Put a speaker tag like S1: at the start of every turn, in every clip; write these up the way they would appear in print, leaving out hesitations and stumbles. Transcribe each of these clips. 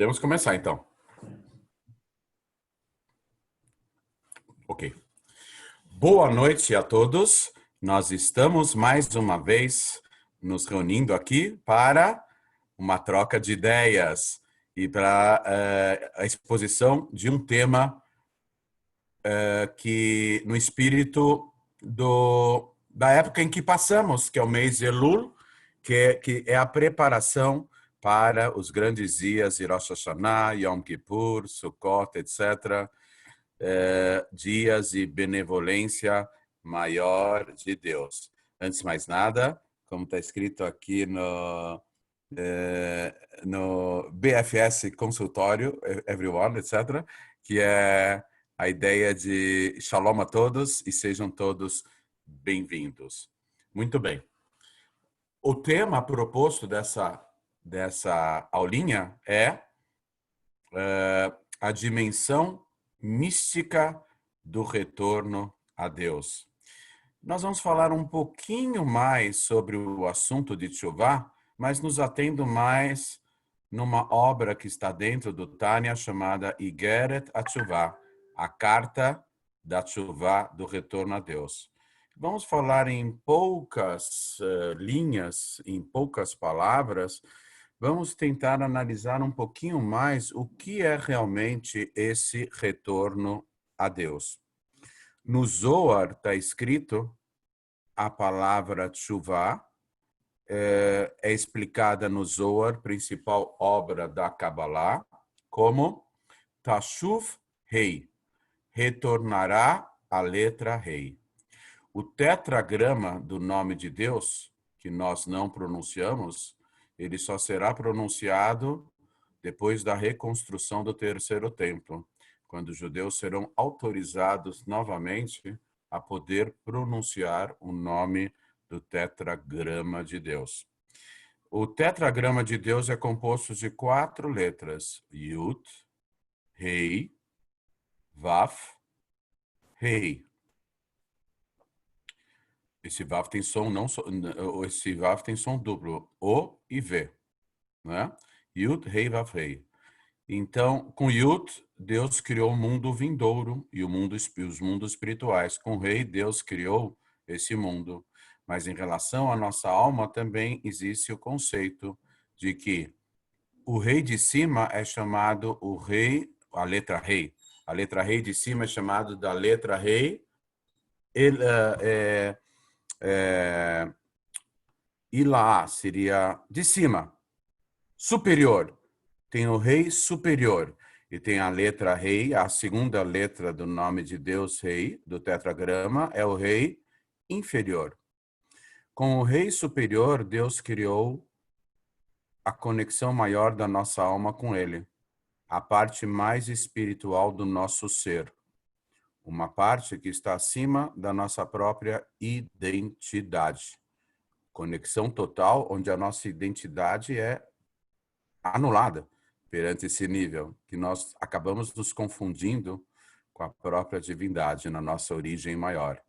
S1: Podemos começar, então. Ok. Boa noite a todos. Nós estamos mais uma vez nos reunindo aqui para uma troca de ideias e para a exposição de um tema que no espírito da época em que passamos, que é o mês de Elul, que é a preparação para os grandes dias de Rosh Hashanah, Yom Kippur, Sukkot, etc., dias de benevolência maior de Deus. Antes de mais nada, como está escrito aqui no BFS Consultório, Everyone, etc., que é a ideia de Shalom a todos e sejam todos bem-vindos. Muito bem. O tema proposto dessa aulinha é a dimensão mística do retorno a Deus. Nós vamos falar um pouquinho mais sobre o assunto de Teshuvah, mas nos atendo mais numa obra que está dentro do Tânia chamada Igeret HaTeshuvah, a carta da Teshuvah do retorno a Deus. Vamos falar em poucas linhas, em poucas palavras. Vamos tentar analisar um pouquinho mais o que é realmente esse retorno a Deus. No Zohar está escrito a palavra Teshuvah, é explicada no Zohar, principal obra da Kabbalah, como Tashuv Rei, retornará a letra Rei. O tetragrama do nome de Deus, que nós não pronunciamos, ele só será pronunciado depois da reconstrução do terceiro templo, quando os judeus serão autorizados novamente a poder pronunciar o nome do tetragrama de Deus. O tetragrama de Deus é composto de 4 letras: Yud, Rei, Vaf, Rei. Esse Vav tem som esse Vav tem som duplo, O e V, né? Yud, Rei, Vav, Rei. Então, com Yud, Deus criou o mundo vindouro e os mundos espirituais. Com Rei, Deus criou esse mundo. Mas em relação à nossa alma, também existe o conceito de que o rei de cima é chamado o rei, a letra rei. A letra rei de cima é chamado da letra rei. Ilá seria de cima, superior. Tem o rei superior e tem a letra rei, a segunda letra do nome de Deus, rei, do tetragrama, é o rei inferior. Com o rei superior, Deus criou a conexão maior da nossa alma com ele, a parte mais espiritual do nosso ser, uma parte que está acima da nossa própria identidade. Conexão total, onde a nossa identidade é anulada perante esse nível, que nós acabamos nos confundindo com a própria divindade na nossa origem maior.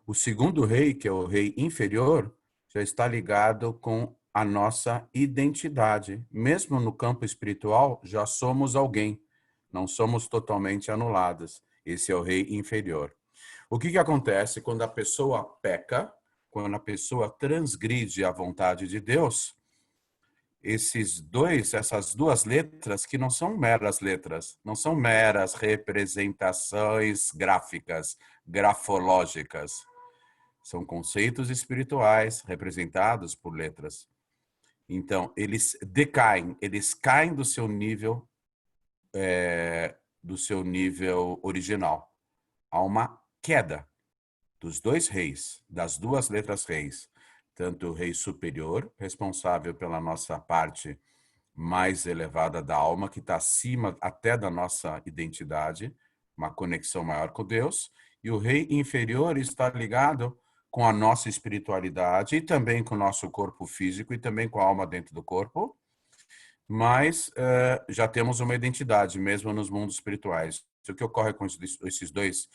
S1: O segundo rei, que é o rei inferior, já está ligado com a nossa identidade. Mesmo no campo espiritual, já somos alguém, não somos totalmente anulados. Esse é o rei inferior. O que acontece quando a pessoa peca, quando a pessoa transgride a vontade de Deus? Essas duas letras, que não são meras letras, não são meras representações gráficas, grafológicas. São conceitos espirituais representados por letras. Então, eles decaem, eles caem do seu nível original. Há uma queda dos dois reis, das duas letras reis. Tanto o rei superior, responsável pela nossa parte mais elevada da alma, que está acima até da nossa identidade, uma conexão maior com Deus, e o rei inferior está ligado com a nossa espiritualidade e também com o nosso corpo físico e também com a alma dentro do corpo, mas já temos uma identidade, mesmo nos mundos espirituais. O que ocorre com esses dois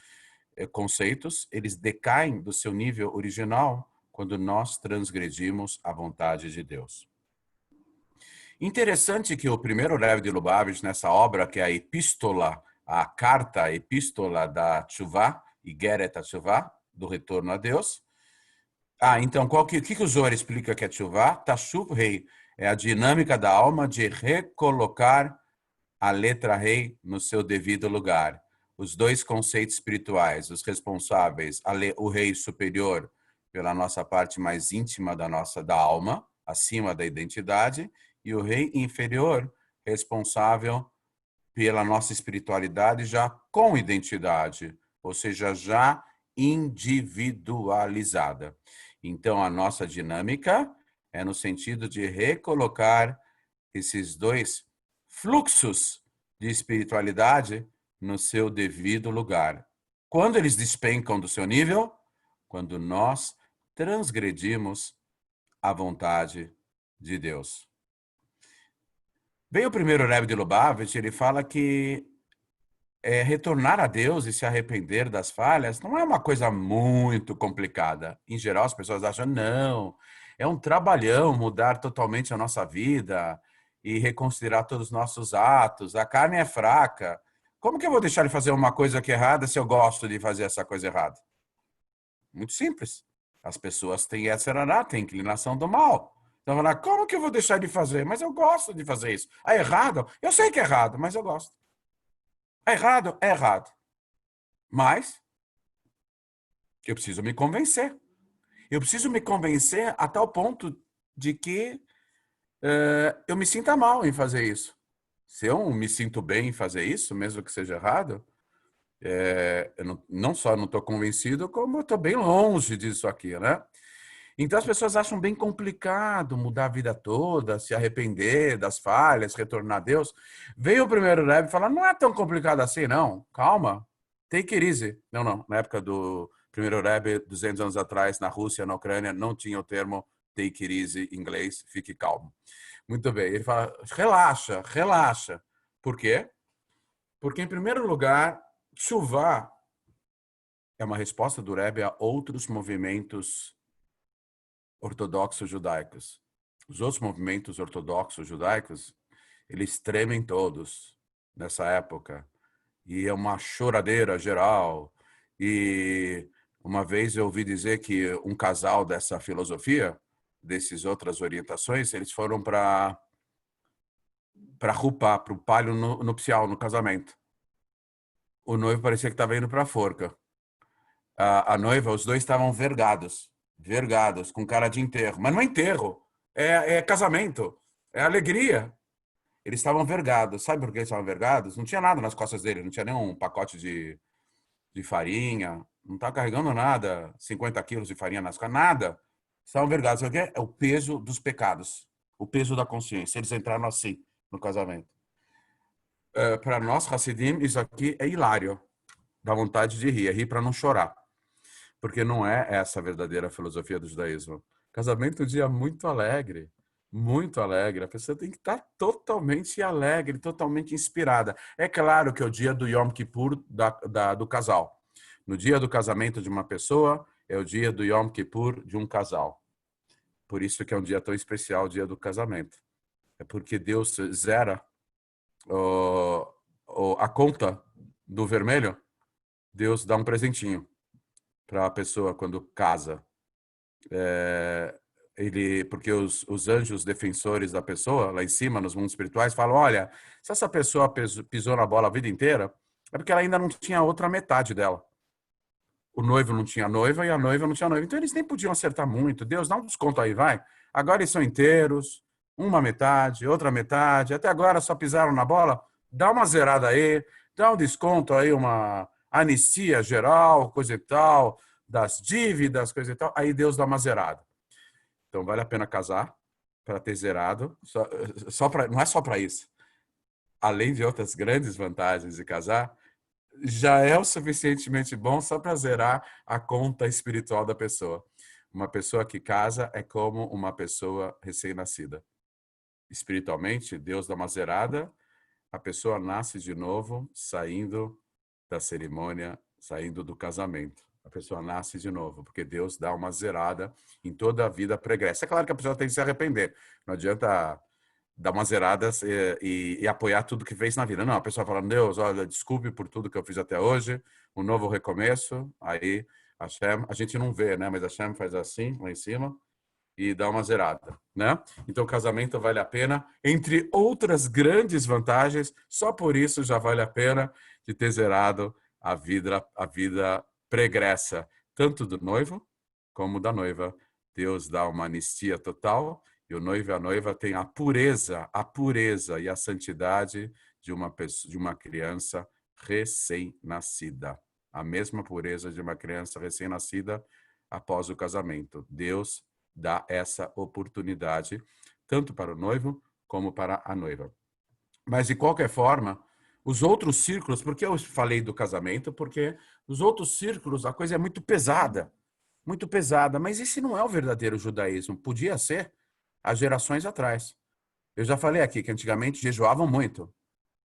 S1: conceitos? Eles decaem do seu nível original quando nós transgredimos a vontade de Deus. Interessante que o primeiro Rebbe de Lubavitch, nessa obra, que é a Epístola, a carta, a Epístola da Teshuvah, Igeret HaTeshuvah, do retorno a Deus. Então, o que o Zohar explica que é Teshuvah? Tashuv Rei é a dinâmica da alma de recolocar a letra Rei no seu devido lugar. Os dois conceitos espirituais, os responsáveis, o Rei superior pela nossa parte mais íntima da alma, acima da identidade, e o Rei inferior, responsável pela nossa espiritualidade já com identidade, ou seja, já individualizada. Então, a nossa dinâmica é no sentido de recolocar esses dois fluxos de espiritualidade no seu devido lugar. Quando eles despencam do seu nível? Quando nós transgredimos a vontade de Deus. Veio o primeiro Rebbe de Lubavitch, ele fala que retornar a Deus e se arrepender das falhas não é uma coisa muito complicada. Em geral, as pessoas acham, não, é um trabalhão mudar totalmente a nossa vida e reconsiderar todos os nossos atos. A carne é fraca. Como que eu vou deixar de fazer uma coisa que é errada se eu gosto de fazer essa coisa errada? Muito simples. As pessoas têm essa têm inclinação do mal. Então, como que eu vou deixar de fazer? Mas eu gosto de fazer isso. É errado? Eu sei que é errado, mas eu gosto. É errado? É errado. Mas eu preciso me convencer. Eu preciso me convencer a tal ponto de que eu me sinta mal em fazer isso. Se eu me sinto bem em fazer isso, mesmo que seja errado, eu não só não estou convencido, como eu estou bem longe disso aqui, né? Então as pessoas acham bem complicado mudar a vida toda, se arrepender das falhas, retornar a Deus. Veio o primeiro Rebbe e falou, não é tão complicado assim, não. Calma, take it easy. Não. Na época do primeiro Rebbe, 200 anos atrás, na Rússia, na Ucrânia, não tinha o termo take it easy em inglês, fique calmo. Muito bem. Ele fala, relaxa, relaxa. Por quê? Porque, em primeiro lugar, chuva é uma resposta do Rebbe a outros movimentos ortodoxos judaicos. Os outros movimentos ortodoxos judaicos, eles tremem todos nessa época. E é uma choradeira geral. E uma vez eu ouvi dizer que um casal dessa filosofia, dessas outras orientações, eles foram para Rupá, para o palio nupcial, no casamento. O noivo parecia que estava indo para a forca. A noiva, os dois estavam vergados, com cara de enterro. Mas não é enterro, é casamento, é alegria. Eles estavam vergados. Sabe por que eles estavam vergados? Não tinha nada nas costas dele, não tinha nem um pacote de farinha, não estava carregando nada, 50 quilos de farinha nas costas, nada. Estavam vergados. Sabe o que é? É o peso dos pecados, o peso da consciência. Eles entraram assim no casamento. Para nós, Hassidim, isso aqui é hilário. Dá vontade de rir, é rir para não chorar. Porque não é essa a verdadeira filosofia do judaísmo. Casamento é um dia muito alegre, muito alegre. A pessoa tem que estar totalmente alegre, totalmente inspirada. É claro que é o dia do Yom Kippur do casal. No dia do casamento de uma pessoa, é o dia do Yom Kippur de um casal. Por isso que é um dia tão especial, o dia do casamento. É porque Deus zera a conta do vermelho, Deus dá um presentinho para a pessoa quando casa. Porque os anjos defensores da pessoa, lá em cima, nos mundos espirituais, falam, olha, se essa pessoa pisou na bola a vida inteira, é porque ela ainda não tinha a outra metade dela. O noivo não tinha noiva e a noiva não tinha noiva. Então eles nem podiam acertar muito. Deus, dá um desconto aí, vai. Agora eles são inteiros, uma metade, outra metade. Até agora só pisaram na bola. Dá uma zerada aí, dá um desconto aí, uma anistia geral, coisa e tal, das dívidas, coisa e tal. Aí Deus dá uma zerada. Então vale a pena casar para ter zerado. Não é só para isso. Além de outras grandes vantagens de casar, já é o suficientemente bom só para zerar a conta espiritual da pessoa. Uma pessoa que casa é como uma pessoa recém-nascida. Espiritualmente, Deus dá uma zerada, a pessoa nasce de novo, saindo da cerimônia, saindo do casamento. A pessoa nasce de novo, porque Deus dá uma zerada em toda a vida pregressa. É claro que a pessoa tem que se arrepender. Não adianta dar umas zeradas e apoiar tudo que fez na vida. Não, a pessoa fala, Deus, olha, desculpe por tudo que eu fiz até hoje, um novo recomeço. Aí Hashem, a gente não vê, né? Mas Hashem faz assim, lá em cima, e dá uma zerada, né? Então, o casamento vale a pena, entre outras grandes vantagens, só por isso já vale a pena de ter zerado a vida pregressa, tanto do noivo como da noiva. Deus dá uma anistia total e o noivo e a noiva têm a pureza e a santidade de uma pessoa, de uma criança recém-nascida. A mesma pureza de uma criança recém-nascida após o casamento. Deus dá essa oportunidade tanto para o noivo como para a noiva. Mas, de qualquer forma, os outros círculos, porque eu falei do casamento, porque os outros círculos, a coisa é muito pesada, mas esse não é o verdadeiro judaísmo. Podia ser há gerações atrás. Eu já falei aqui que antigamente jejuavam muito.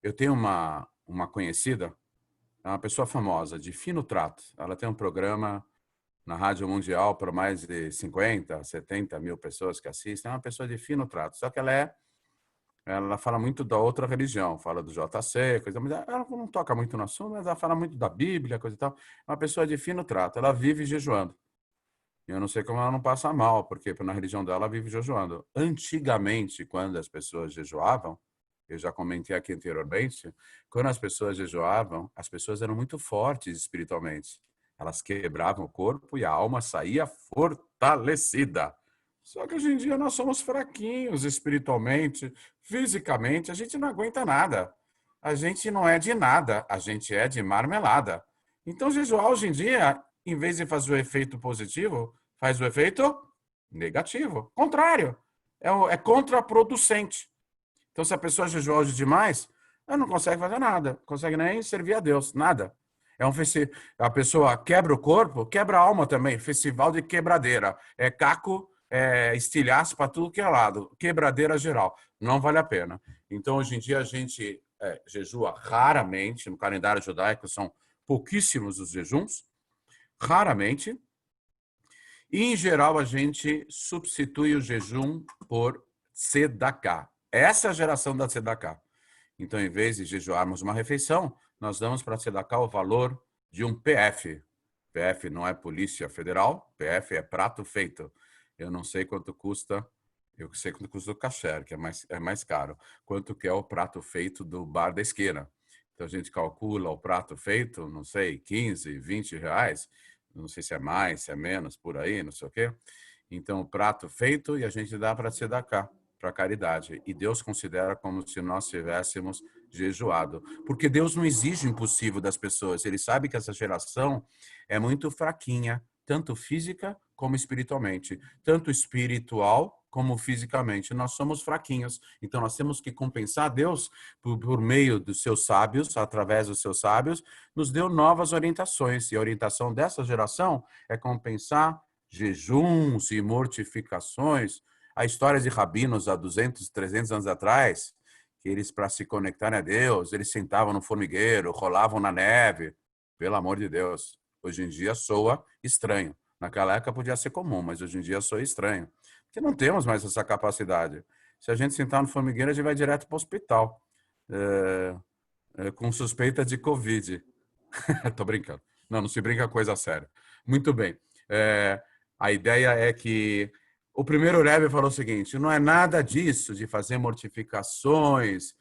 S1: Eu tenho uma conhecida, é uma pessoa famosa, de fino trato. Ela tem um programa na Rádio Mundial para mais de 50, 70 mil pessoas que assistem. É uma pessoa de fino trato. Só que ela fala muito da outra religião, fala do JC, coisa, mas ela não toca muito no assunto, mas ela fala muito da Bíblia, coisa e tal. É uma pessoa de fino trato. Ela vive jejuando. Eu não sei como ela não passa mal, porque na religião dela ela vive jejuando. Antigamente, quando as pessoas jejuavam, eu já comentei aqui anteriormente, quando as pessoas jejuavam, as pessoas eram muito fortes espiritualmente. Elas quebravam o corpo e a alma saía fortalecida. Só que hoje em dia nós somos fraquinhos espiritualmente, fisicamente, a gente não aguenta nada. A gente não é de nada, a gente é de marmelada. Então, jejuar hoje em dia, em vez de fazer o efeito positivo, faz o efeito negativo. Contrário. É contraproducente. Então, se a pessoa jejua hoje demais, ela não consegue fazer nada. Não consegue nem servir a Deus. Nada. A pessoa quebra o corpo, quebra a alma também. Festival de quebradeira. É caco, estilhaço para tudo que é lado. Quebradeira geral. Não vale a pena. Então, hoje em dia, a gente jejua raramente. No calendário judaico, são pouquíssimos os jejuns. Raramente. E, em geral, a gente substitui o jejum por tzedakah. Essa é a geração da tzedakah. Então, em vez de jejuarmos uma refeição, nós damos para tzedakah o valor de um PF. PF não é Polícia Federal, PF é prato feito. Eu não sei quanto custa, eu sei quanto custa o kasher, que é mais caro. Quanto que é o prato feito do bar da esquina. Então, a gente calcula o prato feito, não sei, 15, 20 reais. Não sei se é mais, se é menos, por aí, não sei o quê. Então, o prato feito e a gente dá para tzedakah, para caridade. E Deus considera como se nós tivéssemos jejuado. Porque Deus não exige o impossível das pessoas. Ele sabe que essa geração é muito fraquinha, tanto física como espiritualmente. Tanto espiritual como fisicamente. Nós somos fraquinhos. Então, nós temos que compensar. Deus, por meio dos seus sábios, através dos seus sábios, nos deu novas orientações. E a orientação dessa geração é compensar jejuns e mortificações. A história de rabinos há 200, 300 anos atrás, que eles, para se conectarem a Deus, eles sentavam no formigueiro, rolavam na neve. Pelo amor de Deus. Hoje em dia soa estranho. Naquela época podia ser comum, mas hoje em dia soa estranho. Porque não temos mais essa capacidade. Se a gente sentar no formigueiro, a gente vai direto para o hospital. Com suspeita de Covid. Tô brincando. Não, não se brinca coisa séria. Muito bem. A ideia é que o primeiro Rebbe falou o seguinte: não é nada disso de fazer mortificações,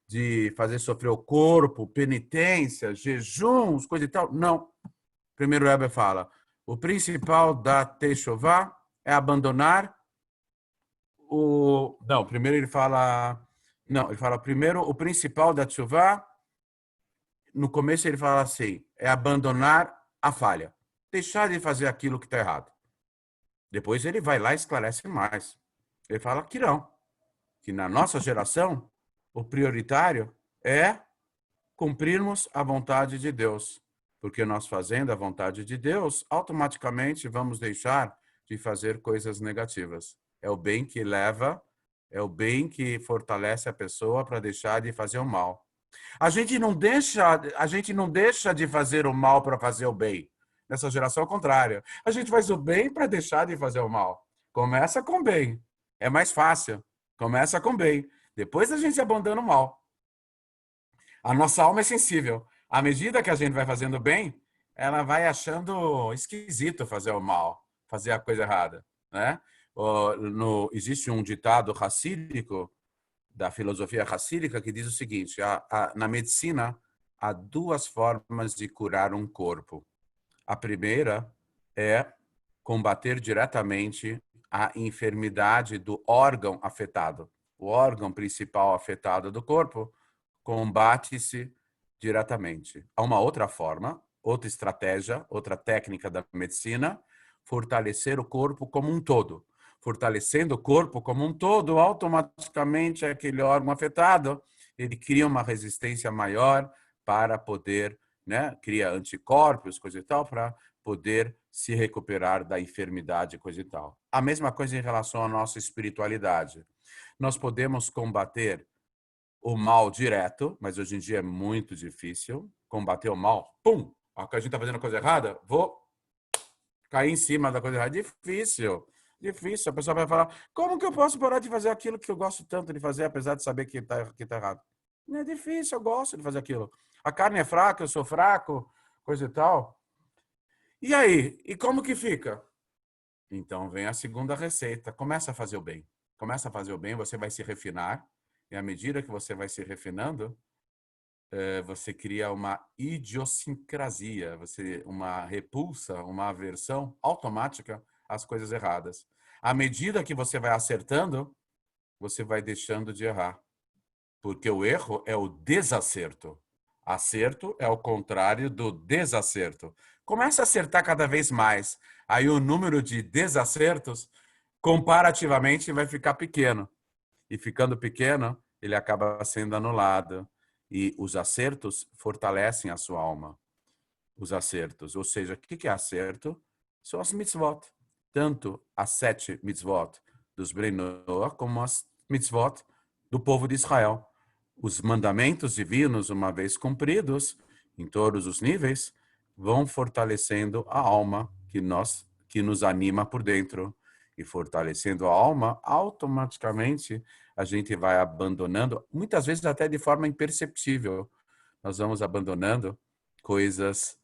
S1: de fazer sofrer o corpo, penitência, jejuns, coisa e tal. Não. O primeiro Rebbe fala: o principal da Teshuvah é abandonar o. Não, primeiro ele fala. Não, ele fala primeiro o principal da Teshuvah. No começo ele fala assim, é abandonar a falha. Deixar de fazer aquilo que está errado. Depois ele vai lá e esclarece mais. Ele fala que não. Que na nossa geração, o prioritário é cumprirmos a vontade de Deus. Porque nós fazendo a vontade de Deus, automaticamente vamos deixar de fazer coisas negativas. É o bem que leva, é o bem que fortalece a pessoa para deixar de fazer o mal. A gente não deixa de fazer o mal para fazer o bem. Nessa geração, é o contrário. A gente faz o bem para deixar de fazer o mal. Começa com bem. É mais fácil. Começa com bem. Depois a gente abandona o mal. A nossa alma é sensível. À medida que a gente vai fazendo bem, ela vai achando esquisito fazer o mal, fazer a coisa errada, né? Existe um ditado racídico da filosofia racídica que diz o seguinte: na medicina há duas formas de curar um corpo. A primeira é combater diretamente a enfermidade do órgão afetado. O órgão principal afetado do corpo combate-se diretamente. Há uma outra forma, outra estratégia, outra técnica da medicina, fortalecer o corpo como um todo. Fortalecendo o corpo como um todo, automaticamente aquele órgão afetado, ele cria uma resistência maior para poder, né, cria anticorpos, coisa e tal, para poder se recuperar da enfermidade, coisa e tal. A mesma coisa em relação à nossa espiritualidade. Nós podemos combater o mal direto, mas hoje em dia é muito difícil combater o mal. Pum! A gente está fazendo a coisa errada, vou cair em cima da coisa errada. Difícil. Difícil. A pessoa vai falar, como que eu posso parar de fazer aquilo que eu gosto tanto de fazer, apesar de saber que tá errado? Não é difícil, eu gosto de fazer aquilo. A carne é fraca, eu sou fraco, coisa e tal. E aí? E como que fica? Então vem a segunda receita. Começa a fazer o bem. Começa a fazer o bem, você vai se refinar. E à medida que você vai se refinando, você cria uma idiosincrasia, uma repulsa, uma aversão automática às coisas erradas. À medida que você vai acertando, você vai deixando de errar. Porque o erro é o desacerto. Acerto é o contrário do desacerto. Começa a acertar cada vez mais. Aí o número de desacertos, comparativamente, vai ficar pequeno. E ficando pequeno, ele acaba sendo anulado. E os acertos fortalecem a sua alma. Os acertos. Ou seja, o que é acerto? São as mitzvot. Tanto as 7 mitzvot dos Bnei Noach, como as mitzvot do povo de Israel. Os mandamentos divinos, uma vez cumpridos, em todos os níveis, vão fortalecendo a alma que nos anima por dentro. E fortalecendo a alma, automaticamente a gente vai abandonando, muitas vezes até de forma imperceptível, nós vamos abandonando coisas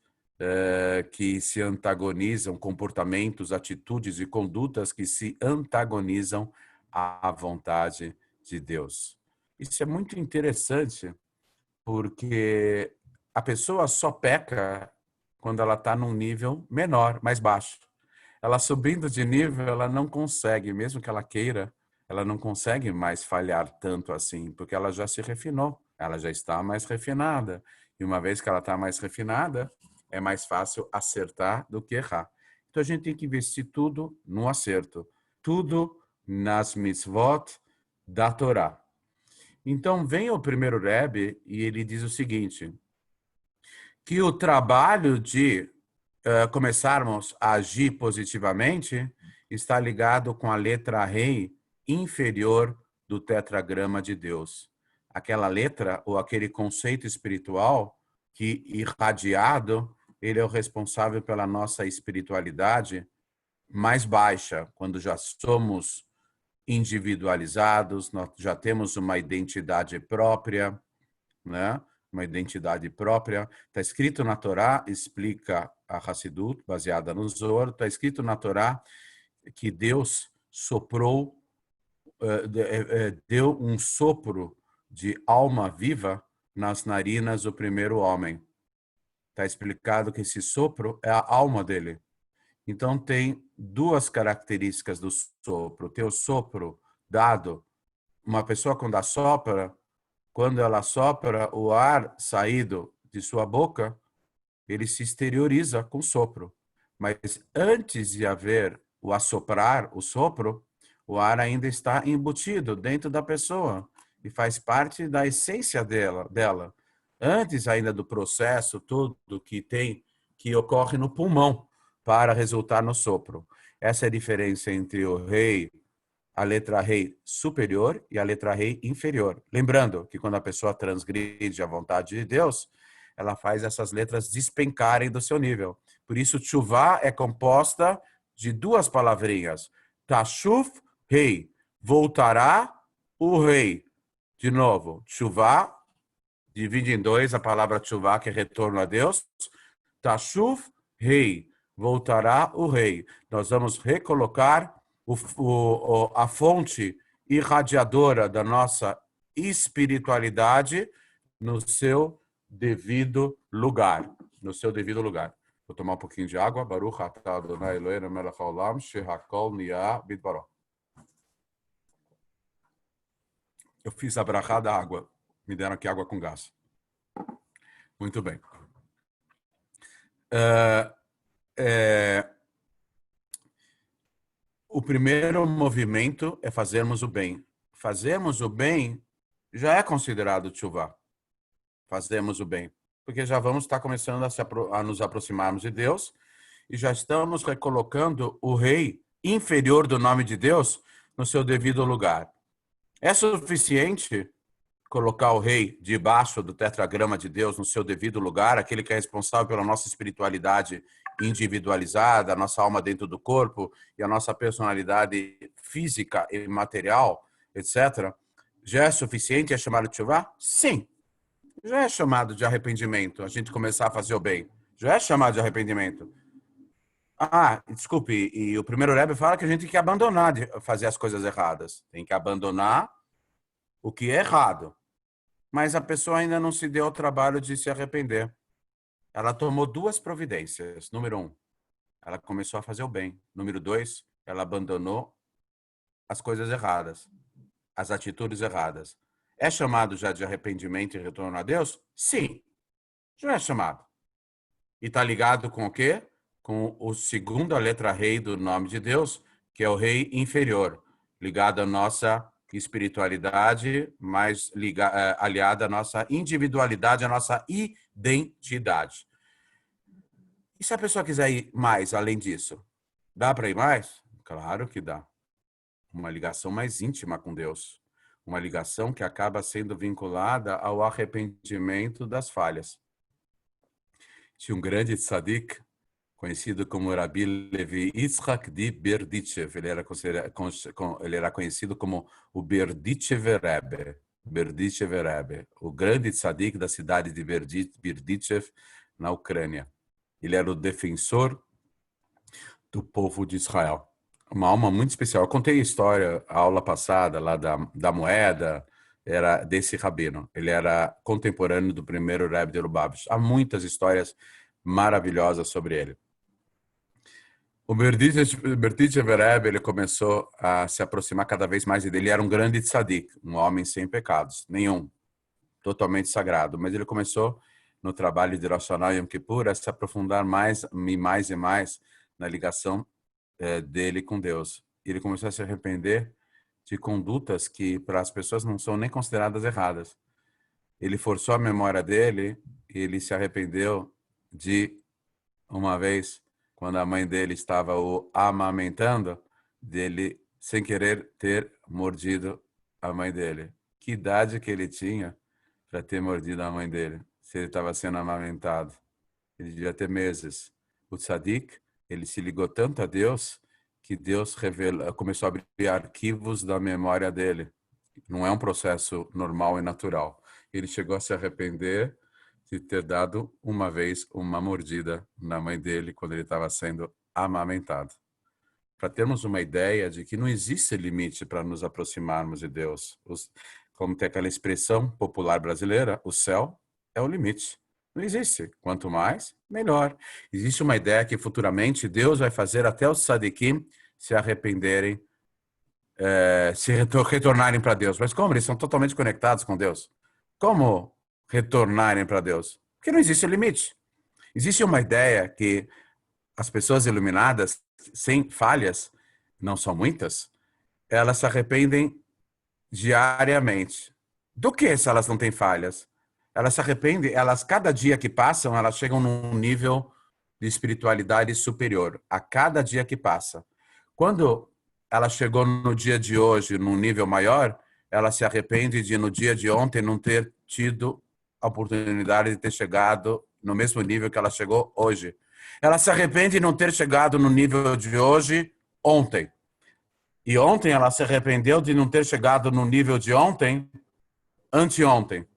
S1: que se antagonizam, comportamentos, atitudes e condutas que se antagonizam à vontade de Deus. Isso é muito interessante, porque a pessoa só peca quando ela está num nível menor, mais baixo. Ela subindo de nível, ela não consegue, mesmo que ela queira, ela não consegue mais falhar tanto assim, porque ela já se refinou, ela já está mais refinada. E uma vez que ela está mais refinada, é mais fácil acertar do que errar. Então a gente tem que investir tudo no acerto, tudo nas mitzvot da Torá. Então vem o primeiro Rebbe e ele diz o seguinte, que o trabalho de começarmos a agir positivamente está ligado com a letra rei inferior do tetragrama de Deus. Aquela letra ou aquele conceito espiritual que, irradiado, ele é o responsável pela nossa espiritualidade mais baixa, quando já somos individualizados, nós já temos uma identidade própria, né? Uma identidade própria. Está escrito na Torá, explica a Hassidut, baseada no Zohar, está escrito na Torá que Deus soprou, deu um sopro de alma viva nas narinas do primeiro homem. Está explicado que esse sopro é a alma dele. Então, tem duas características do sopro. Tem o sopro dado, uma pessoa quando assopra, quando ela sopra, o ar saído de sua boca, ele se exterioriza com sopro. Mas antes de haver o assoprar, o sopro, o ar ainda está embutido dentro da pessoa e faz parte da essência dela. Antes ainda do processo todo que ocorre no pulmão para resultar no sopro. Essa é a diferença entre o rei, a letra rei superior e a letra rei inferior. Lembrando que quando a pessoa transgride a vontade de Deus, ela faz essas letras despencarem do seu nível. Por isso, tchuvá é composta de duas palavrinhas. Tashuf, rei. Voltará o rei. De novo, tshuvá, divide em dois a palavra tshuvá, que é retorno a Deus. Tashuv, rei, voltará o rei. Nós vamos recolocar a fonte irradiadora da nossa espiritualidade no seu devido lugar. No seu devido lugar. Vou tomar um pouquinho de água. Baruch atah Adonai Eloheinu melech haolam shehakol niyah bidbaro. Eu fiz a brachá da água. Me deram aqui água com gás. Muito bem. O primeiro movimento é fazermos o bem. Fazermos o bem já é considerado tshuvá. Fazemos o bem. Porque já vamos estar começando a nos aproximarmos de Deus e já estamos recolocando o rei inferior do nome de Deus no seu devido lugar. É suficiente colocar o rei debaixo do tetragrama de Deus no seu devido lugar, aquele que é responsável pela nossa espiritualidade individualizada, a nossa alma dentro do corpo e a nossa personalidade física e material, etc. Já é suficiente? É chamado de tshuvá? Sim. Já é chamado de arrependimento, a gente começar a fazer o bem. Já é chamado de arrependimento. Desculpe, e o primeiro Rebbe fala que a gente tem que abandonar de fazer as coisas erradas. Tem que abandonar o que é errado. Mas a pessoa ainda não se deu ao trabalho de se arrepender. Ela tomou duas providências. Número 1, ela começou a fazer o bem. Número 2, ela abandonou as coisas erradas, as atitudes erradas. É chamado já de arrependimento e retorno a Deus? Sim, já é chamado. E está ligado com o quê? Com a segunda letra rei do nome de Deus, que é o rei inferior, ligado à nossa espiritualidade, mas aliada à nossa individualidade, à nossa identidade. E se a pessoa quiser ir mais além disso? Dá para ir mais? Claro que dá. Uma ligação mais íntima com Deus. Uma ligação que acaba sendo vinculada ao arrependimento das falhas. Tinha um grande tzadik, conhecido como Rabi Levi Yitzhak de Berdichev. Ele era conhecido como o Berdichev Rebbe. Berdichev Rebbe, o grande tzadik da cidade de Berdichev, na Ucrânia. Ele era o defensor do povo de Israel. Uma alma muito especial. Eu contei a história, a aula passada, lá da moeda, era desse rabino. Ele era contemporâneo do primeiro Rebbe de Lubavitch. Há muitas histórias maravilhosas sobre ele. O Berdichev Rebbe, ele começou a se aproximar cada vez mais dele. Ele era um grande tzadik, um homem sem pecados, nenhum, totalmente sagrado. Mas ele começou, no trabalho de Rosh Hashanah e Yom Kippur, a se aprofundar mais e mais na ligação dele com Deus. Ele começou a se arrepender de condutas que para as pessoas não são nem consideradas erradas. Ele forçou a memória dele e ele se arrependeu de uma vez, quando a mãe dele estava o amamentando, dele sem querer ter mordido a mãe dele. Que idade que ele tinha para ter mordido a mãe dele, se ele estava sendo amamentado? Ele devia ter meses. O tzadik, ele se ligou tanto a Deus que Deus começou a abrir arquivos da memória dele. Não é um processo normal e natural. Ele chegou a se arrepender de ter dado uma vez uma mordida na mãe dele quando ele estava sendo amamentado. Para termos uma ideia de que não existe limite para nos aproximarmos de Deus. Como tem aquela expressão popular brasileira, o céu é o limite. Não existe. Quanto mais, melhor. Existe uma ideia que futuramente Deus vai fazer até os tzadikim se arrependerem, se retornarem para Deus. Mas como? Eles são totalmente conectados com Deus. Como retornarem para Deus? Porque não existe limite. Existe uma ideia que as pessoas iluminadas, sem falhas, não são muitas, elas se arrependem diariamente. Do que se elas não têm falhas? Elas se arrependem, cada dia que passam, elas chegam num nível de espiritualidade superior. A cada dia que passa. Quando ela chegou no dia de hoje, num nível maior, ela se arrepende de, no dia de ontem, não ter tido a oportunidade de ter chegado no mesmo nível que ela chegou hoje. Ela se arrepende de não ter chegado no nível de hoje, ontem. E ontem ela se arrependeu de não ter chegado no nível de ontem, anteontem.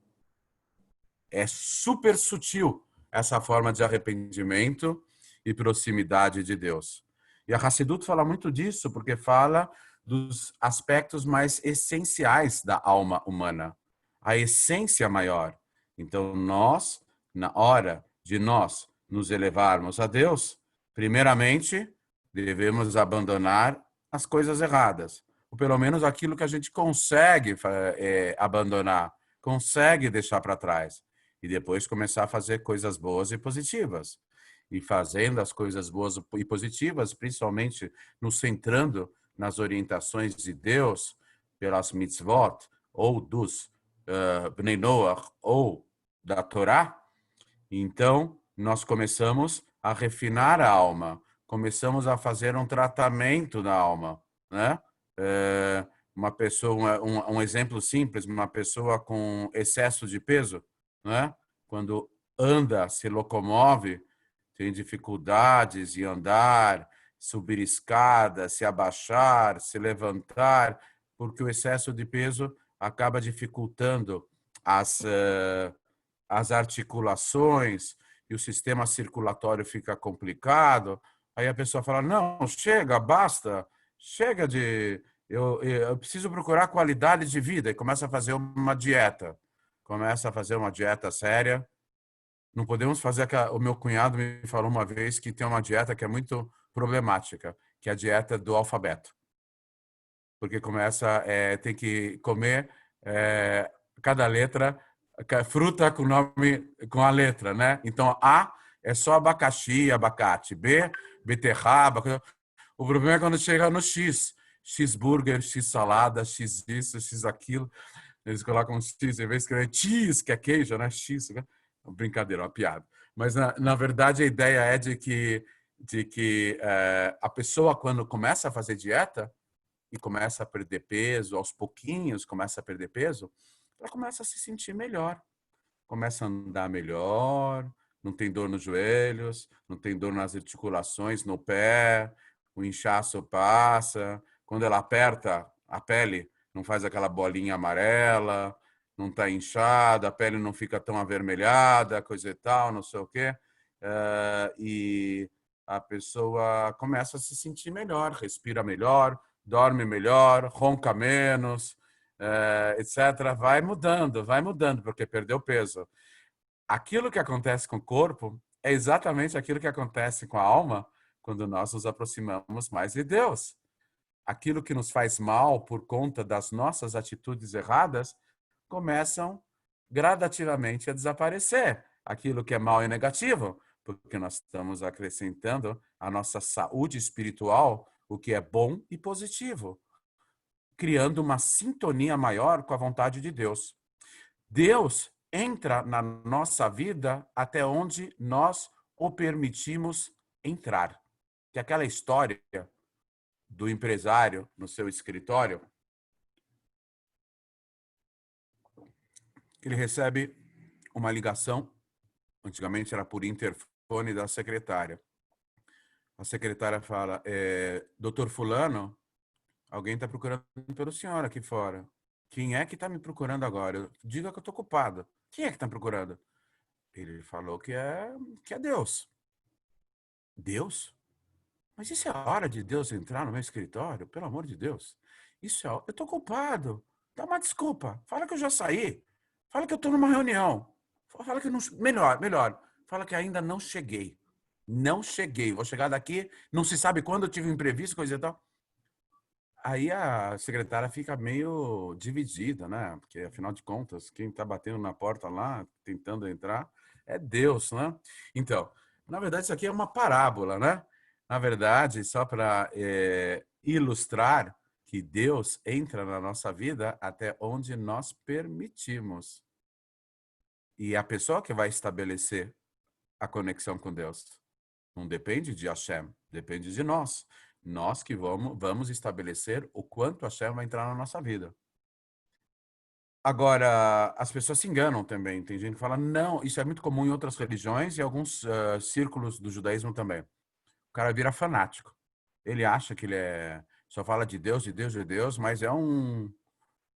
S1: É super sutil essa forma de arrependimento e proximidade de Deus. E a Hassidut fala muito disso, porque fala dos aspectos mais essenciais da alma humana, a essência maior. Então, nós, na hora de nós nos elevarmos a Deus, primeiramente, devemos abandonar as coisas erradas, ou pelo menos aquilo que a gente consegue abandonar, consegue deixar para trás e depois começar a fazer coisas boas e positivas. E fazendo as coisas boas e positivas, principalmente nos centrando nas orientações de Deus, pelas mitzvot, ou dos Bnei Noach, ou da Torá, então nós começamos a refinar a alma, começamos a fazer um tratamento da alma, né? Uma pessoa, um exemplo simples, uma pessoa com excesso de peso, né? Quando anda, se locomove, tem dificuldades em andar, subir escada, se abaixar, se levantar, porque o excesso de peso acaba dificultando as, as articulações e o sistema circulatório fica complicado. Aí a pessoa fala: não, chega, basta, chega de. Eu preciso procurar qualidade de vida. E começa a fazer uma dieta. Começa a fazer uma dieta séria. Não podemos fazer aquela. O meu cunhado me falou uma vez que tem uma dieta que é muito problemática, que é a dieta do alfabeto. Porque começa, tem que comer cada letra, fruta com nome, com a letra, né? Então, A é só abacaxi, abacate. B, beterraba. O problema é quando chega no X. X-burger, X-salada, X isso, X aquilo. Eles colocam um X, em vez de escrever cheese, que é queijo, né? X, né? Brincadeira, uma piada. Mas, na verdade, a ideia é de que a pessoa, quando começa a fazer dieta e começa a perder peso, aos pouquinhos começa a perder peso, ela começa a se sentir melhor, começa a andar melhor, não tem dor nos joelhos, não tem dor nas articulações, no pé, o inchaço passa. Quando ela aperta a pele, não faz aquela bolinha amarela, não está inchada, a pele não fica tão avermelhada, coisa e tal, não sei o quê. E a pessoa começa a se sentir melhor, respira melhor, dorme melhor, ronca menos, etc. Vai mudando, porque perdeu peso. Aquilo que acontece com o corpo é exatamente aquilo que acontece com a alma quando nós nos aproximamos mais de Deus. Aquilo que nos faz mal por conta das nossas atitudes erradas começam gradativamente a desaparecer. Aquilo que é mal e negativo, porque nós estamos acrescentando à nossa saúde espiritual o que é bom e positivo, criando uma sintonia maior com a vontade de Deus. Deus entra na nossa vida até onde nós o permitimos entrar. Que é aquela história do empresário no seu escritório, ele recebe uma ligação, antigamente era por interfone da secretária. A secretária fala: doutor fulano, alguém está procurando pelo senhor aqui fora. Quem é que está me procurando agora? Diga que eu estou ocupado. Quem é que está procurando? Ele falou que é Deus. Deus? Mas isso é a hora de Deus entrar no meu escritório? Pelo amor de Deus. Eu estou ocupado. Dá uma desculpa. Fala que eu já saí. Fala que eu estou numa reunião. Fala que não... Melhor. Fala que ainda não cheguei. Não cheguei. Vou chegar daqui, não se sabe quando, eu tive um imprevisto, coisa e tal. Aí a secretária fica meio dividida, né? Porque, afinal de contas, quem está batendo na porta lá, tentando entrar, é Deus, né? Então, na verdade, isso aqui é uma parábola, né? Na verdade, só para ilustrar que Deus entra na nossa vida até onde nós permitimos. E a pessoa que vai estabelecer a conexão com Deus não depende de Hashem, depende de nós. Nós que vamos estabelecer o quanto Hashem vai entrar na nossa vida. Agora, as pessoas se enganam também. Tem gente que fala, não, isso é muito comum em outras religiões e alguns círculos do judaísmo também. O cara vira fanático. Ele acha que ele só fala de Deus, de Deus, de Deus, mas é um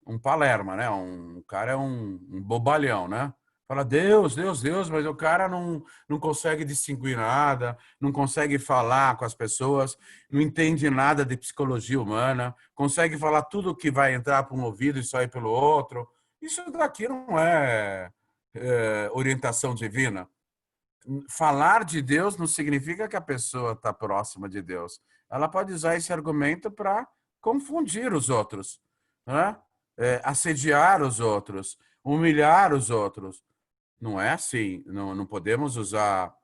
S1: um palerma, né? O cara é um bobalhão, né? Fala Deus, Deus, Deus, mas o cara não consegue distinguir nada, não consegue falar com as pessoas, não entende nada de psicologia humana, consegue falar tudo que vai entrar por um ouvido e sair pelo outro. Isso daqui não é orientação divina. Falar de Deus não significa que a pessoa está próxima de Deus. Ela pode usar esse argumento para confundir os outros, né? Assediar os outros, humilhar os outros. Não é assim. Não podemos usar,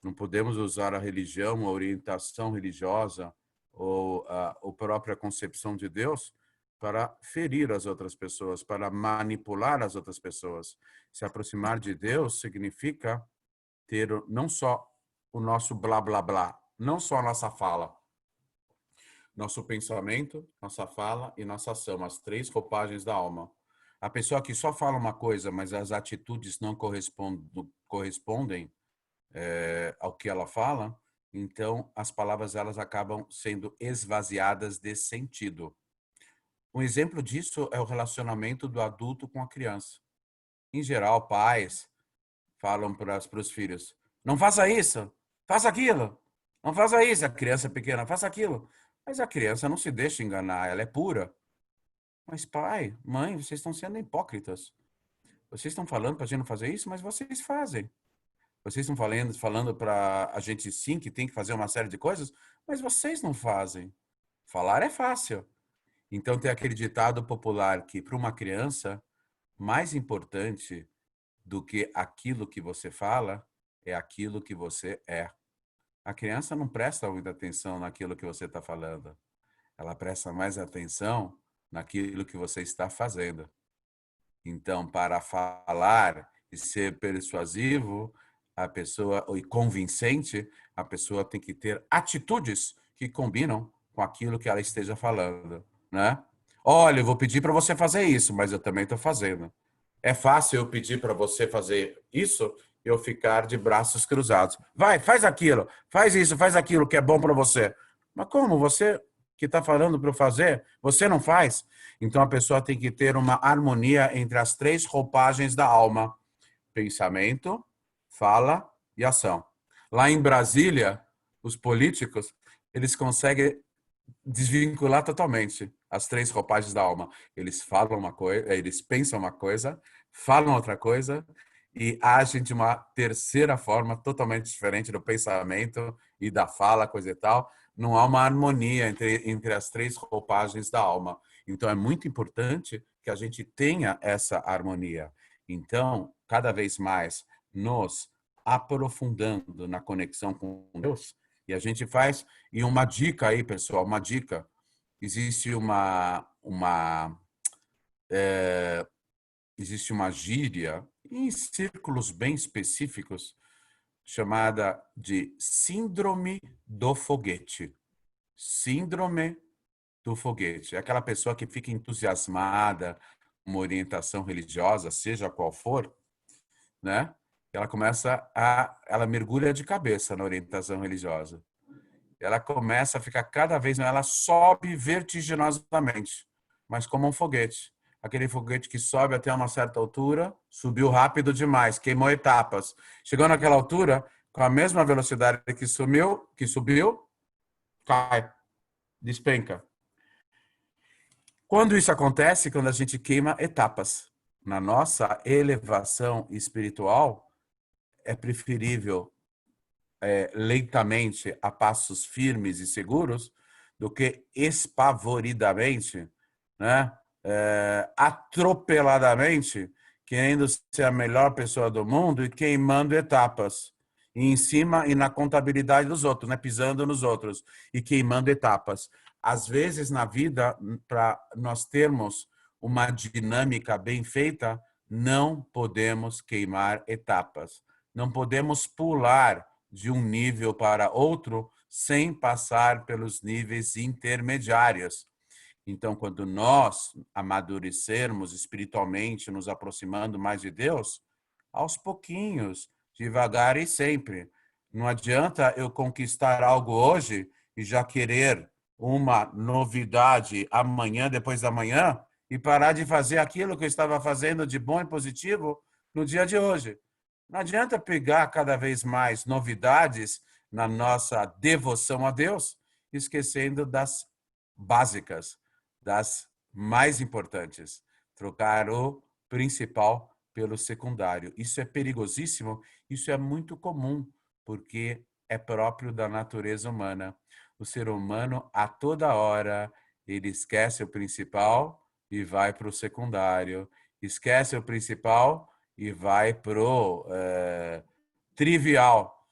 S1: não podemos usar a religião, a orientação religiosa ou a própria concepção de Deus para ferir as outras pessoas, para manipular as outras pessoas. Se aproximar de Deus significa ter não só o nosso blá blá blá, não só a nossa fala, nosso pensamento, nossa fala e nossa ação, as três roupagens da alma. A pessoa que só fala uma coisa, mas as atitudes não correspondem ao que ela fala, então as palavras elas acabam sendo esvaziadas de sentido. Um exemplo disso é o relacionamento do adulto com a criança. Em geral, pais falam para os filhos: não faça isso, faça aquilo, não faça isso. A criança pequena, faça aquilo. Mas a criança não se deixa enganar, ela é pura. Mas pai, mãe, vocês estão sendo hipócritas. Vocês estão falando para a gente não fazer isso, mas vocês fazem. Vocês estão falando para a gente sim que tem que fazer uma série de coisas, mas vocês não fazem. Falar é fácil. Então tem aquele ditado popular que para uma criança, mais importante do que aquilo que você fala é aquilo que você é. A criança não presta muita atenção naquilo que você está falando. Ela presta mais atenção naquilo que você está fazendo. Então, para falar e ser persuasivo, a pessoa e convincente, a pessoa tem que ter atitudes que combinam com aquilo que ela esteja falando, né? Olha, eu vou pedir para você fazer isso, mas eu também estou fazendo. É fácil eu pedir para você fazer isso e eu ficar de braços cruzados. Vai, faz aquilo, faz isso, faz aquilo que é bom para você. Mas como? Você que está falando para eu fazer, você não faz? Então a pessoa tem que ter uma harmonia entre as três roupagens da alma: pensamento, fala e ação. Lá em Brasília, os políticos, eles conseguem desvincular totalmente as três roupagens da alma. Eles falam uma coisa, eles pensam uma coisa, falam outra coisa e agem de uma terceira forma totalmente diferente do pensamento e da fala, coisa e tal. Não há uma harmonia entre as três roupagens da alma. Então, é muito importante que a gente tenha essa harmonia. Então, cada vez mais nos aprofundando na conexão com Deus, e a gente faz. E uma dica aí, pessoal, uma dica. Existe existe uma gíria em círculos bem específicos chamada de síndrome do foguete. Síndrome do foguete. É aquela pessoa que fica entusiasmada com uma orientação religiosa, seja qual for, né? Ela mergulha de cabeça na orientação religiosa. Ela começa a ficar cada vez mais, ela sobe vertiginosamente, mas como um foguete. Aquele foguete que sobe até uma certa altura, subiu rápido demais, queimou etapas. Chegou naquela altura, com a mesma velocidade que subiu, cai, despenca. Quando isso acontece? Quando a gente queima etapas. Na nossa elevação espiritual, é preferível lentamente, a passos firmes e seguros, do que espavoridamente, né? Atropeladamente, querendo ser a melhor pessoa do mundo e queimando etapas. E em cima e na contabilidade dos outros, né? Pisando nos outros e queimando etapas. Às vezes, na vida, para nós termos uma dinâmica bem feita, não podemos queimar etapas. Não podemos pular de um nível para outro sem passar pelos níveis intermediários. Então, quando nós amadurecermos espiritualmente, nos aproximando mais de Deus, aos pouquinhos, devagar e sempre. Não adianta eu conquistar algo hoje e já querer uma novidade amanhã, depois da manhã, e parar de fazer aquilo que eu estava fazendo de bom e positivo no dia de hoje. Não adianta pegar cada vez mais novidades na nossa devoção a Deus, esquecendo das básicas, das mais importantes. Trocar o principal pelo secundário. Isso é perigosíssimo, isso é muito comum, porque é próprio da natureza humana. O ser humano, a toda hora, ele esquece o principal e vai para o secundário. Esquece o principal e vai pro trivial.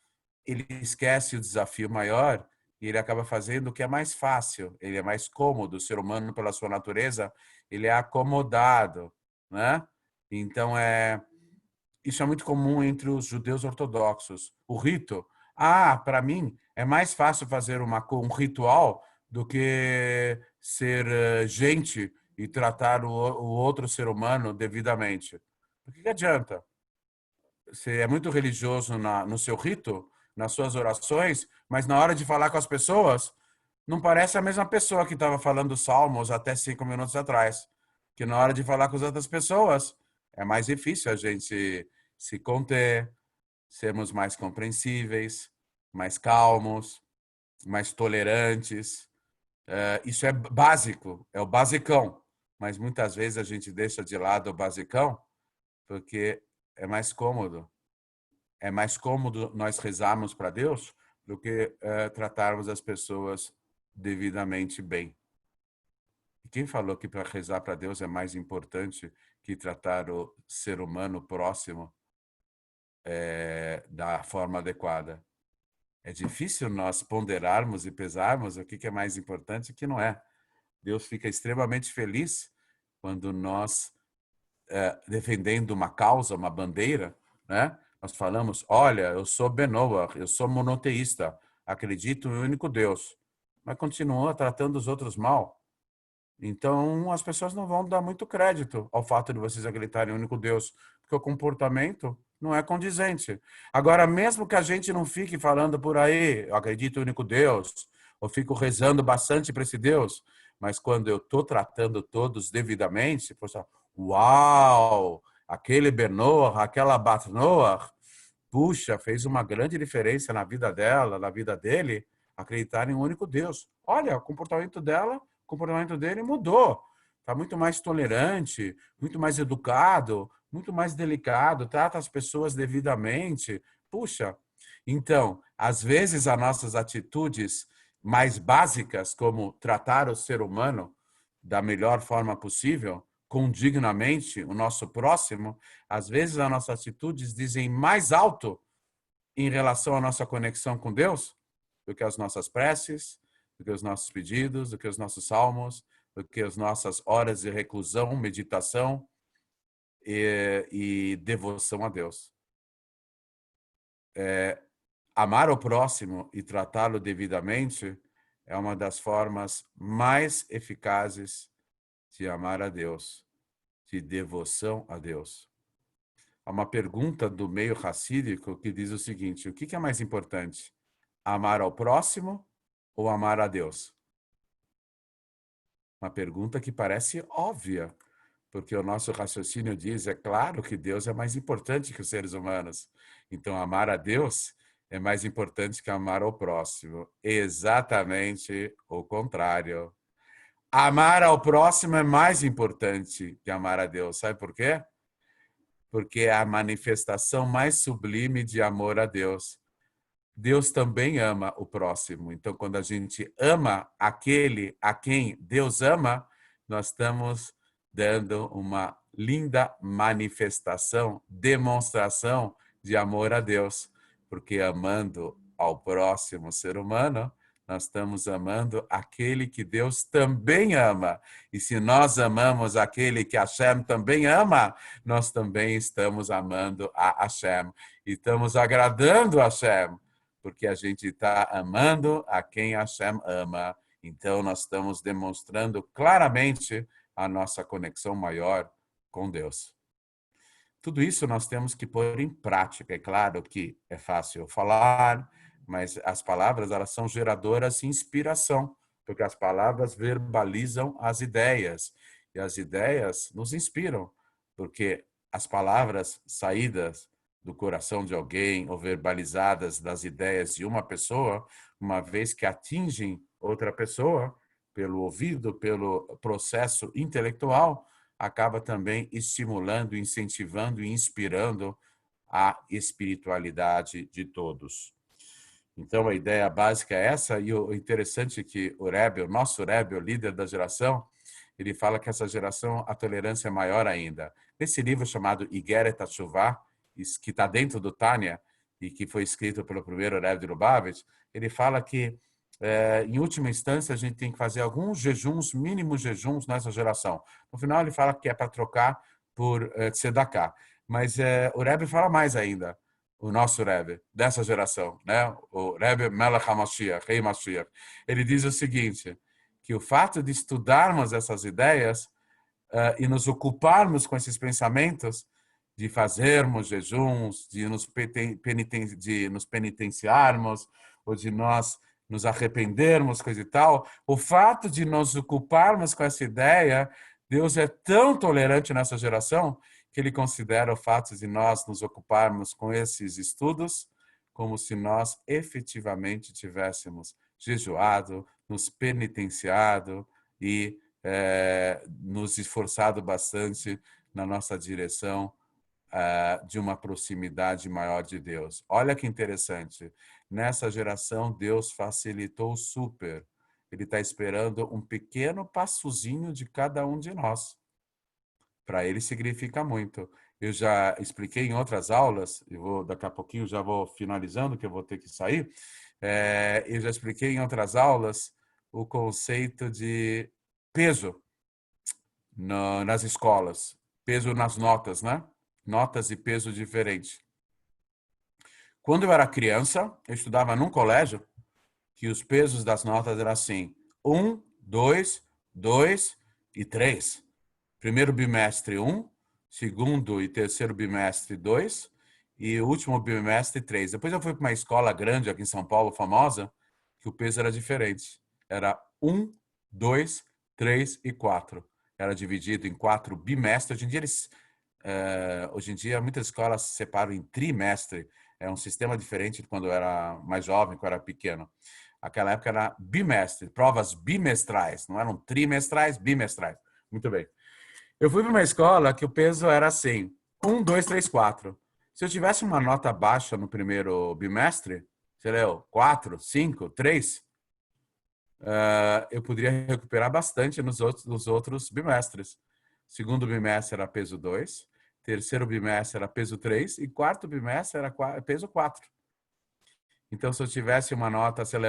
S1: Ele esquece o desafio maior e ele acaba fazendo o que é mais fácil, ele é mais cômodo. O ser humano, pela sua natureza, ele é acomodado, né? Então, isso é muito comum entre os judeus ortodoxos. O rito, para mim, é mais fácil fazer um ritual do que ser gente e tratar o outro ser humano devidamente. O que adianta? Você é muito religioso no seu rito, nas suas orações, mas na hora de falar com as pessoas, não parece a mesma pessoa que estava falando salmos até 5 minutos atrás. Que na hora de falar com as outras pessoas, é mais difícil a gente se conter, sermos mais compreensíveis, mais calmos, mais tolerantes. Isso é básico, é o basicão. Mas muitas vezes a gente deixa de lado o basicão porque é mais cômodo. É mais cômodo nós rezarmos para Deus do que tratarmos as pessoas devidamente bem. E quem falou que para rezar para Deus é mais importante que tratar o ser humano próximo da forma adequada? É difícil nós ponderarmos e pesarmos o que é mais importante e o que não é. Deus fica extremamente feliz quando nós, defendendo uma causa, uma bandeira, né? Nós falamos, olha, eu sou Benoa, eu sou monoteísta, acredito em um único Deus, mas continua tratando os outros mal. Então, as pessoas não vão dar muito crédito ao fato de vocês acreditarem em um único Deus, porque o comportamento não é condizente. Agora, mesmo que a gente não fique falando por aí, eu acredito em um único Deus, ou fico rezando bastante para esse Deus, mas quando eu estou tratando todos devidamente, poxa, uau, aquele Benoa, aquela Batnoa, puxa, fez uma grande diferença na vida dela, na vida dele, acreditar em um único Deus. Olha, o comportamento dela, o comportamento dele mudou. Está muito mais tolerante, muito mais educado, muito mais delicado, trata as pessoas devidamente. Puxa, então, às vezes as nossas atitudes mais básicas, como tratar o ser humano da melhor forma possível, condignamente, o nosso próximo, às vezes as nossas atitudes dizem mais alto em relação à nossa conexão com Deus do que as nossas preces, do que os nossos pedidos, do que os nossos salmos, do que as nossas horas de reclusão, meditação e devoção a Deus. Amar o próximo e tratá-lo devidamente é uma das formas mais eficazes de amar a Deus, de devoção a Deus. Há uma pergunta do meio racídico que diz o seguinte: o que é mais importante? Amar ao próximo ou amar a Deus? Uma pergunta que parece óbvia, porque o nosso raciocínio diz, é claro que Deus é mais importante que os seres humanos. Então, amar a Deus é mais importante que amar ao próximo. Exatamente o contrário. Amar ao próximo é mais importante que amar a Deus. Sabe por quê? Porque é a manifestação mais sublime de amor a Deus. Deus também ama o próximo. Então, quando a gente ama aquele a quem Deus ama, nós estamos dando uma linda manifestação, demonstração de amor a Deus. Porque amando ao próximo ser humano, nós estamos amando aquele que Deus também ama. E se nós amamos aquele que Hashem também ama, nós também estamos amando a Hashem. E estamos agradando a Hashem, porque a gente está amando a quem Hashem ama. Então, nós estamos demonstrando claramente a nossa conexão maior com Deus. Tudo isso nós temos que pôr em prática. É claro que é fácil falar, mas as palavras elas são geradoras de inspiração, porque as palavras verbalizam as ideias. e as ideias nos inspiram, porque as palavras saídas do coração de alguém ou verbalizadas das ideias de uma pessoa, uma vez que atingem outra pessoa, pelo ouvido, pelo processo intelectual, acaba também estimulando, incentivando e inspirando a espiritualidade de todos. Então, a ideia básica é essa, e o interessante é que o Rebbe, o nosso Rebbe, o líder da geração, ele fala que essa geração, a tolerância é maior ainda. Nesse livro chamado Igeret HaTeshuvah, que está dentro do Tânia, e que foi escrito pelo primeiro Rebbe de Lubavitch, ele fala que, em última instância, a gente tem que fazer alguns jejuns, mínimos jejuns nessa geração. No final, ele fala que é para trocar por tzedakah. Mas o Rebbe fala mais ainda, o nosso Rebbe, dessa geração, né? O Rebbe Melech HaMashiach, Rei Mashiach. Ele diz o seguinte, que o fato de estudarmos essas ideias e nos ocuparmos com esses pensamentos, de fazermos jejuns, de nos penitenciarmos, ou de nós nos arrependermos, coisa e tal, o fato de nos ocuparmos com essa ideia, Deus é tão tolerante nessa geração que ele considera o fato de nós nos ocuparmos com esses estudos como se nós efetivamente tivéssemos jejuado, nos penitenciado e nos esforçado bastante na nossa direção de uma proximidade maior de Deus. Olha que interessante. Nessa geração, Deus facilitou super. Ele está esperando um pequeno passozinho de cada um de nós. Para ele significa muito. Eu já expliquei em outras aulas, daqui a pouquinho já vou finalizando, que eu vou ter que sair. Eu já expliquei em outras aulas o conceito de peso nas escolas. Peso nas notas, né? Notas e peso diferente. Quando eu era criança, eu estudava num colégio que os pesos das notas eram assim: 1, 2, 2 e 3. Primeiro bimestre 1, segundo e terceiro bimestre 2 e o último bimestre 3. Depois eu fui para uma escola grande aqui em São Paulo, famosa, que o peso era diferente. Era 1, 2, 3 e 4. Era dividido em 4 bimestres. Hoje em dia, muitas escolas se separam em trimestre. É um sistema diferente de quando eu era mais jovem, quando eu era pequeno. Aquela época era bimestre, provas bimestrais. Não eram trimestrais, bimestrais. Muito bem. Eu fui para uma escola que o peso era assim, 1, 2, 3, 4. Se eu tivesse uma nota baixa no primeiro bimestre, sei lá, 4, 5, 3, eu poderia recuperar bastante nos outros bimestres. Segundo bimestre era peso 2, terceiro bimestre era peso 3 e quarto bimestre era peso 4. Então, se eu tivesse uma nota, sei lá,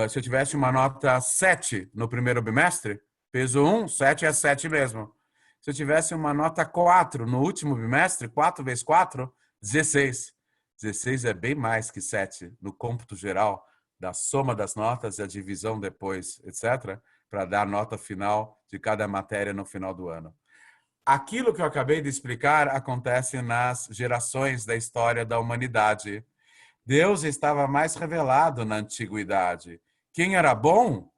S1: se eu tivesse uma nota 7 no primeiro bimestre, peso 1, 7 é 7 mesmo. Se eu tivesse uma nota 4 no último bimestre, 4 vezes 4, 16. 16 é bem mais que 7 no cômputo geral da soma das notas e a divisão depois, etc., para dar a nota final de cada matéria no final do ano. Aquilo que eu acabei de explicar acontece nas gerações da história da humanidade. Deus estava mais revelado na antiguidade. Quem era bom,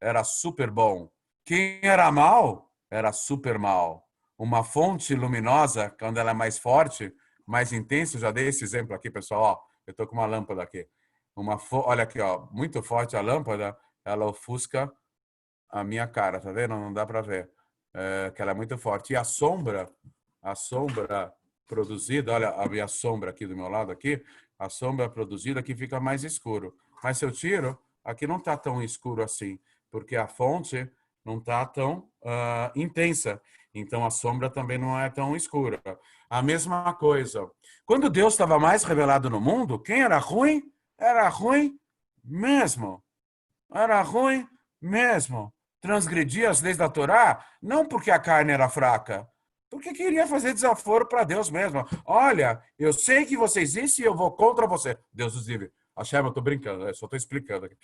S1: era super bom. Quem era mal, era super mal. Uma fonte luminosa, quando ela é mais forte, mais intensa, eu já dei esse exemplo aqui, pessoal. Ó, eu estou com uma lâmpada aqui. Olha aqui, ó, muito forte a lâmpada, ela ofusca a minha cara, tá vendo? Não dá para ver. Que ela é muito forte. E a sombra produzida, olha a minha sombra aqui do meu lado aqui, a sombra produzida aqui fica mais escuro. Mas se eu tiro, aqui não está tão escuro assim, porque a fonte não está tão intensa. Então a sombra também não é tão escura. A mesma coisa. Quando Deus estava mais revelado no mundo, quem era ruim? Era ruim mesmo. Era ruim mesmo. Transgredia as leis da Torá, não porque a carne era fraca, porque queria fazer desaforo para Deus mesmo. Olha, eu sei que você existe e eu vou contra você. Deus nos livre. Hashem, eu estou brincando, eu só estou explicando aqui.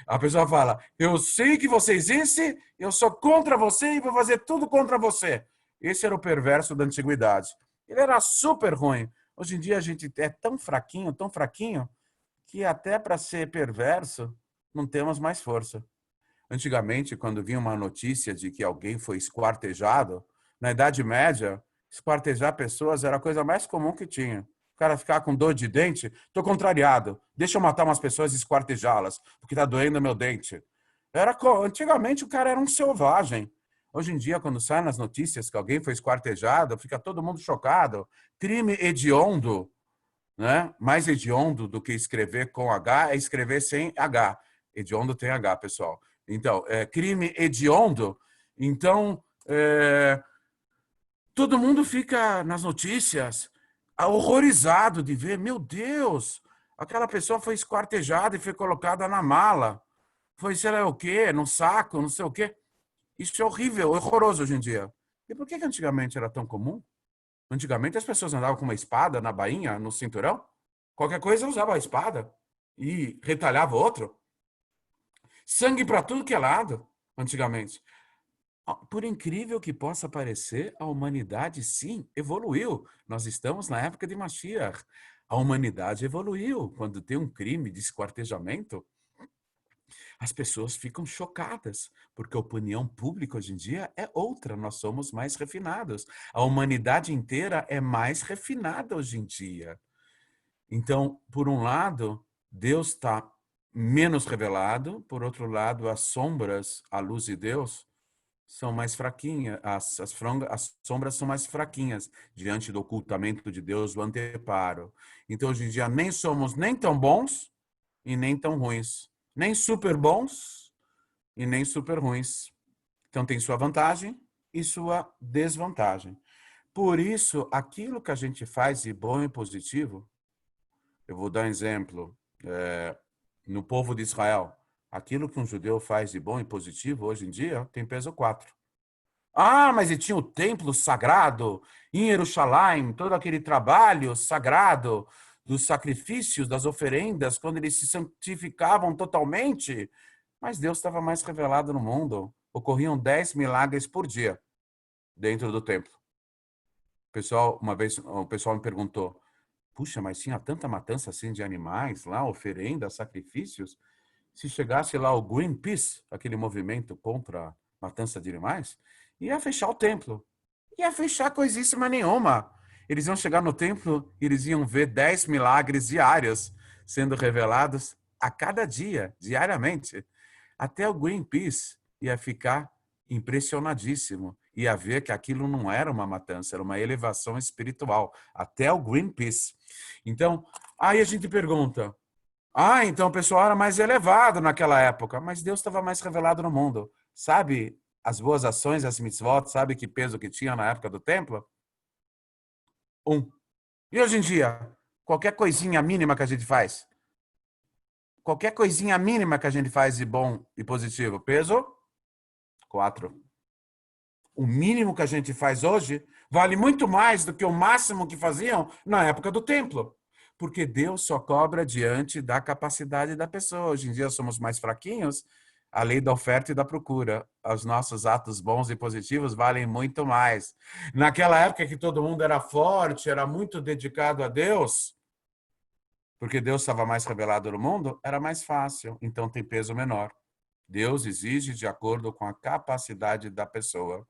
S1: A pessoa fala, eu sei que você existe, eu sou contra você e vou fazer tudo contra você. Esse era o perverso da antiguidade. Ele era super ruim. Hoje em dia a gente é tão fraquinho, que até para ser perverso não temos mais força. Antigamente, quando vinha uma notícia de que alguém foi esquartejado, na Idade Média, esquartejar pessoas era a coisa mais comum que tinha. O cara ficar com dor de dente, tô contrariado, deixa eu matar umas pessoas e esquartejá-las, porque tá doendo meu dente. Antigamente o cara era um selvagem. Hoje em dia, quando sai nas notícias que alguém foi esquartejado, fica todo mundo chocado. Crime hediondo, né? Mais hediondo do que escrever com H é escrever sem H. Hediondo tem H, pessoal. Então, crime hediondo. Então, todo mundo fica nas notícias horrorizado de ver, meu Deus, aquela pessoa foi esquartejada e foi colocada na mala. Foi sei lá o quê, no saco, não sei o quê. Isso é horrível, horroroso hoje em dia. E por que antigamente era tão comum? Antigamente as pessoas andavam com uma espada na bainha, no cinturão. Qualquer coisa usava a espada e retalhava outro. Sangue para tudo que é lado, antigamente. Por incrível que possa parecer, a humanidade sim evoluiu. Nós estamos na época de Mashiach. A humanidade evoluiu. Quando tem um crime de esquartejamento, as pessoas ficam chocadas, porque a opinião pública hoje em dia é outra, nós somos mais refinados. A humanidade inteira é mais refinada hoje em dia. Então, por um lado, Deus está menos revelado, por outro lado, as sombras, a luz de Deus, são mais fraquinhas, as sombras são mais fraquinhas diante do ocultamento de Deus, do anteparo. Então, hoje em dia, nem somos nem tão bons e nem tão ruins. Nem super bons e nem super ruins. Então tem sua vantagem e sua desvantagem. Por isso, aquilo que a gente faz de bom e positivo, eu vou dar um exemplo, no povo de Israel, aquilo que um judeu faz de bom e positivo, hoje em dia, tem peso 4. Ah, mas e tinha o templo sagrado em Jerusalém, todo aquele trabalho sagrado dos sacrifícios, das oferendas, quando eles se santificavam totalmente. Mas Deus estava mais revelado no mundo. Ocorriam 10 milagres por dia dentro do templo. Uma vez o pessoal me perguntou, puxa, mas tinha tanta matança assim de animais lá, oferendas, sacrifícios? Se chegasse lá o Greenpeace, aquele movimento contra a matança de animais, ia fechar o templo. Ia fechar coisíssima nenhuma. Eles iam chegar no templo e eles iam ver 10 milagres diários sendo revelados a cada dia, diariamente. Até o Greenpeace ia ficar impressionadíssimo. Ia ver que aquilo não era uma matança, era uma elevação espiritual. Até o Greenpeace. Então, aí a gente pergunta, então o pessoal era mais elevado naquela época, mas Deus estava mais revelado no mundo. Sabe as boas ações, as mitzvot, sabe que peso que tinha na época do templo? 1. E hoje em dia, qualquer coisinha mínima que a gente faz, qualquer coisinha mínima que a gente faz de bom e positivo, peso 4. O mínimo que a gente faz hoje vale muito mais do que o máximo que faziam na época do templo. Porque Deus só cobra diante da capacidade da pessoa. Hoje em dia somos mais fraquinhos, a lei da oferta e da procura. Os nossos atos bons e positivos valem muito mais. Naquela época que todo mundo era forte, era muito dedicado a Deus, porque Deus estava mais revelado no mundo, era mais fácil, então tem peso menor. Deus exige de acordo com a capacidade da pessoa.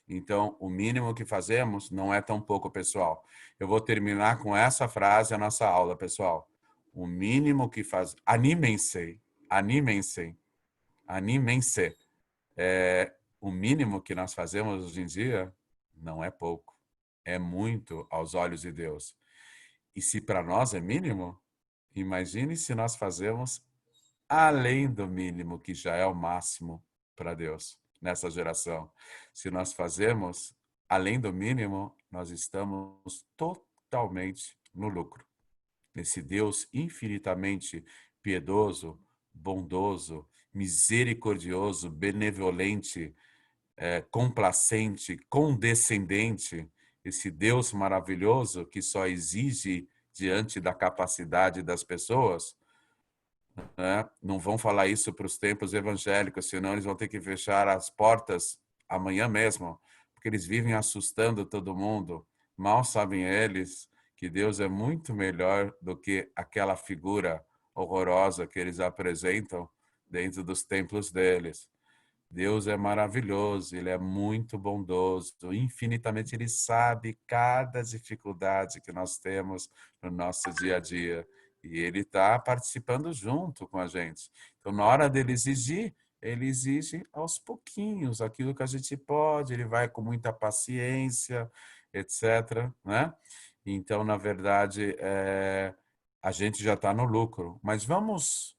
S1: Então, o mínimo que fazemos não é tão pouco, pessoal. Eu vou terminar com essa frase a nossa aula, pessoal. O mínimo que faz... Animem-se, animem-se, animem-se. O mínimo que nós fazemos hoje em dia não é pouco. É muito aos olhos de Deus. E se para nós é mínimo, imagine se nós fazemos além do mínimo, que já é o máximo para Deus nessa geração. Se nós fazemos além do mínimo, nós estamos totalmente no lucro. Esse Deus infinitamente piedoso, bondoso, misericordioso, benevolente, complacente, condescendente, esse Deus maravilhoso que só exige diante da capacidade das pessoas, né? Não vão falar isso para os templos evangélicos, senão eles vão ter que fechar as portas amanhã mesmo, porque eles vivem assustando todo mundo. Mal sabem eles que Deus é muito melhor do que aquela figura horrorosa que eles apresentam dentro dos templos deles. Deus é maravilhoso, Ele é muito bondoso, infinitamente Ele sabe cada dificuldade que nós temos no nosso dia a dia. E Ele está participando junto com a gente. Então, na hora dele exigir, Ele exige aos pouquinhos aquilo que a gente pode, Ele vai com muita paciência, etc. Né? Então, na verdade, a gente já está no lucro. Mas vamos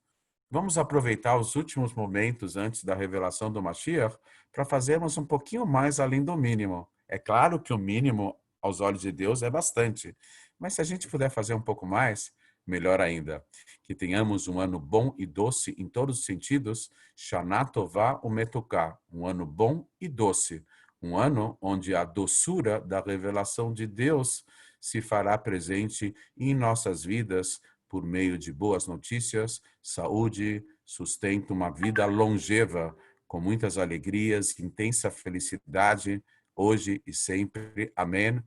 S1: aproveitar os últimos momentos antes da revelação do Mashiach para fazermos um pouquinho mais além do mínimo. É claro que o mínimo, aos olhos de Deus, é bastante. Mas se a gente puder fazer um pouco mais, melhor ainda. Que tenhamos um ano bom e doce em todos os sentidos, Shana Tová Umetuká, um ano bom e doce. Um ano onde a doçura da revelação de Deus se fará presente em nossas vidas por meio de boas notícias, saúde, sustento, uma vida longeva, com muitas alegrias, intensa felicidade, hoje e sempre. Amém.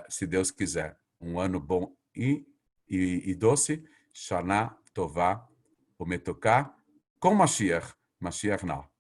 S1: Se Deus quiser. Um ano bom e doce. Shana Tová, Umetuká, com Mashiach. Mashiach não.